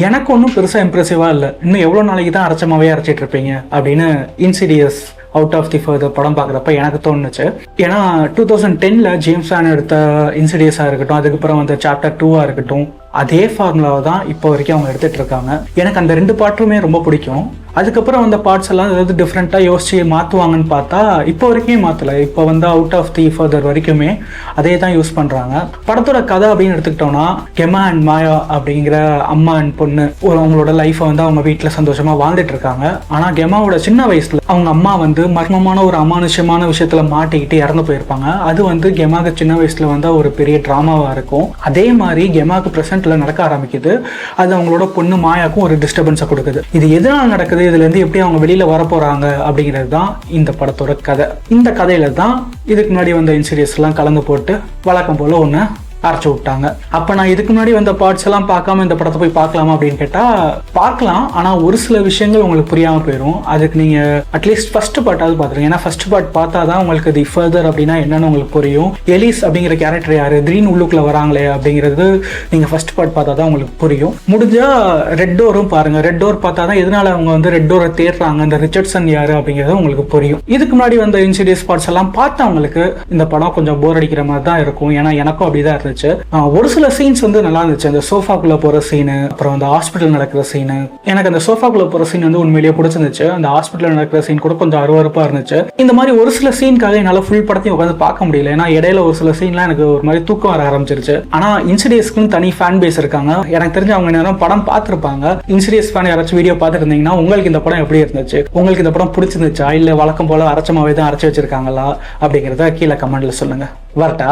எனக்கு ஒன்றும் பெருசாக இம்ப்ரெசிவாக இல்லை. இன்னும் எவ்வளோ நாளைக்கு தான் அரைச்சமாவே அரைச்சிட்டு இருப்பீங்க அப்படின்னு Insidious out of the further படம் பார்க்குறப்ப எனக்கு தோணுச்சு. ஏன்னா 2010 ஜேம்ஸ் வான் எடுத்த இன்சிடியஸாக இருக்கட்டும், அதுக்கப்புறம் வந்து சாப்டர் 2 இருக்கட்டும், அதே ஃபார்முலாவை தான் இப்போ வரைக்கும் அவங்க எடுத்துகிட்டு இருக்காங்க. எனக்கு அந்த 2 பாட்டுமே ரொம்ப பிடிக்கும். அதுக்கப்புறம் அந்த பார்ட்ஸ் எல்லாம் ஏதாவது டிஃப்ரெண்ட்டாக யோசிச்சு மாற்றுவாங்கன்னு பார்த்தா இப்போ வரைக்கும் மாற்றலை. இப்போ வந்து அவுட் ஆஃப் தி ஃபர்தர் வரைக்குமே அதே தான் யூஸ் பண்ணுறாங்க. படத்தோட கதை அப்படின்னு எடுத்துக்கிட்டோம்னா, கெமா அண்ட் மாயா அப்படிங்கிற அம்மா அண்ட் பொண்ணு அவங்களோட லைஃப்பை வந்து அவங்க வீட்டில் சந்தோஷமாக வாழ்ந்துட்டு இருக்காங்க. ஆனால் கெமாவோட சின்ன வயசில் அவங்க அம்மா வந்து மர்மமான ஒரு அமானுஷ்யமான விஷயத்தில் மாட்டிக்கிட்டு இறந்து போயிருப்பாங்க. அது வந்து கெமாவுக்கு சின்ன வயசில் வந்து ஒரு பெரிய ட்ராமாவாக இருக்கும். அதே மாதிரி கெமாவுக்கு ப்ரெசென்ட்டில் நடக்க ஆரம்பிக்குது. அது அவங்களோட பொண்ணு மாயாக்கும் ஒரு டிஸ்டர்பன்ஸை கொடுக்குது. இது எதனால் நடக்குது, இதுலேருந்து எப்படி அவங்க வெளியில் வரப்போகிறாங்க அப்படிங்கிறது தான் இந்த படத்தோட கதை. இந்த கதையில தான் இதுக்கு முன்னாடி வந்த இன்சிடியஸ்லாம் கலந்து போட்டு வழக்கம் போல் ஒன்று அரைச்சி விட்டாங்க. அப்போ நான் இதுக்கு முன்னாடி வந்த பார்ட்ஸ் எல்லாம் பார்க்காம இந்த படத்தை போய் பார்க்கலாமா அப்படின்னு கேட்டால் பார்க்கலாம். ஆனால் ஒரு சில விஷயங்கள் உங்களுக்கு புரியாமல் போயிடும். அதுக்கு நீங்கள் அட்லீஸ்ட் ஃபர்ஸ்ட் பார்ட்டாவது பார்த்துருங்க. ஏன்னா ஃபர்ஸ்ட் பார்ட் பார்த்தா தான் உங்களுக்கு தி ஃபர்தர் அப்படின்னா என்னன்னு உங்களுக்கு புரியும். எலிஸ் அப்படிங்கிற கேரக்டர் யார், திடீர்னு உள்ளுக்குள்ள வராங்களே அப்படிங்கிறது நீங்கள் ஃபர்ஸ்ட் பார்ட் பார்த்தா தான் உங்களுக்கு புரியும். முடிஞ்சால் ரெட் டோரும் பாருங்க. ரெட் டோர் பார்த்தா தான் எதனால அவங்க வந்து ரெட் டோரை தேடுறாங்க, இந்த ரிச்சர்ட்சன் யாரு அப்படிங்கிறது உங்களுக்கு புரியும். இதுக்கு முன்னாடி வந்த இன்சிடியஸ் பார்ட்ஸ் எல்லாம் பார்த்தவங்களுக்கு இந்த படம் கொஞ்சம் போர் அடிக்கிற மாதிரி தான் இருக்கும். ஏன்னா எனக்கும் அப்படிதான் இருந்துச்சு. ஒரு சில சீன்ஸ் வந்து நல்லா இருந்துச்சு. அந்த சோஃபாக்குள்ள போற சீனு, அப்புறம் அந்த ஹாஸ்பிட்டல் நடக்கிற சீனு. எனக்கு அந்த சோஃபாக்குள்ள போற சீன் வந்து உண்மையிலேயே பிடிச்சிருந்துச்சு. அந்த ஹாஸ்பிட்டல் நடக்கிற சீன் கூட கொஞ்சம் அருவருப்பா இருந்துச்சு. இந்த மாதிரி ஒரு சில சீனுக்காக என்னால ஃபுல் படத்தையும் உட்காந்து பார்க்க முடியல. ஏன்னா இடையில ஒரு சில சீன்லாம் எனக்கு ஒரு மாதிரி தூக்கம் வர ஆரம்பிச்சிருச்சு. ஆனா இன்சிடியஸ்க்குன்னு தனி ஃபேன் பேஸ் இருக்காங்க. எனக்கு தெரிஞ்ச அவங்க நேரம் படம் பார்த்துருப்பாங்க. இன்சிடியஸ் ஃபேன் யாராச்சும் வீடியோ பார்த்துட்டு இருந்தீங்கன்னா உங்களுக்கு இந்த படம் எப்படி இருந்துச்சு, உங்களுக்கு இந்த படம் பிடிச்சிருந்துச்சா, இல்ல வழக்கம் போல அரைச்சமாவே தான் அரைச்சி வச்சிருக்காங்களா அப்படிங்கிறத கீழே கமெண்ட்ல சொல்லுங்க. வரட்டா?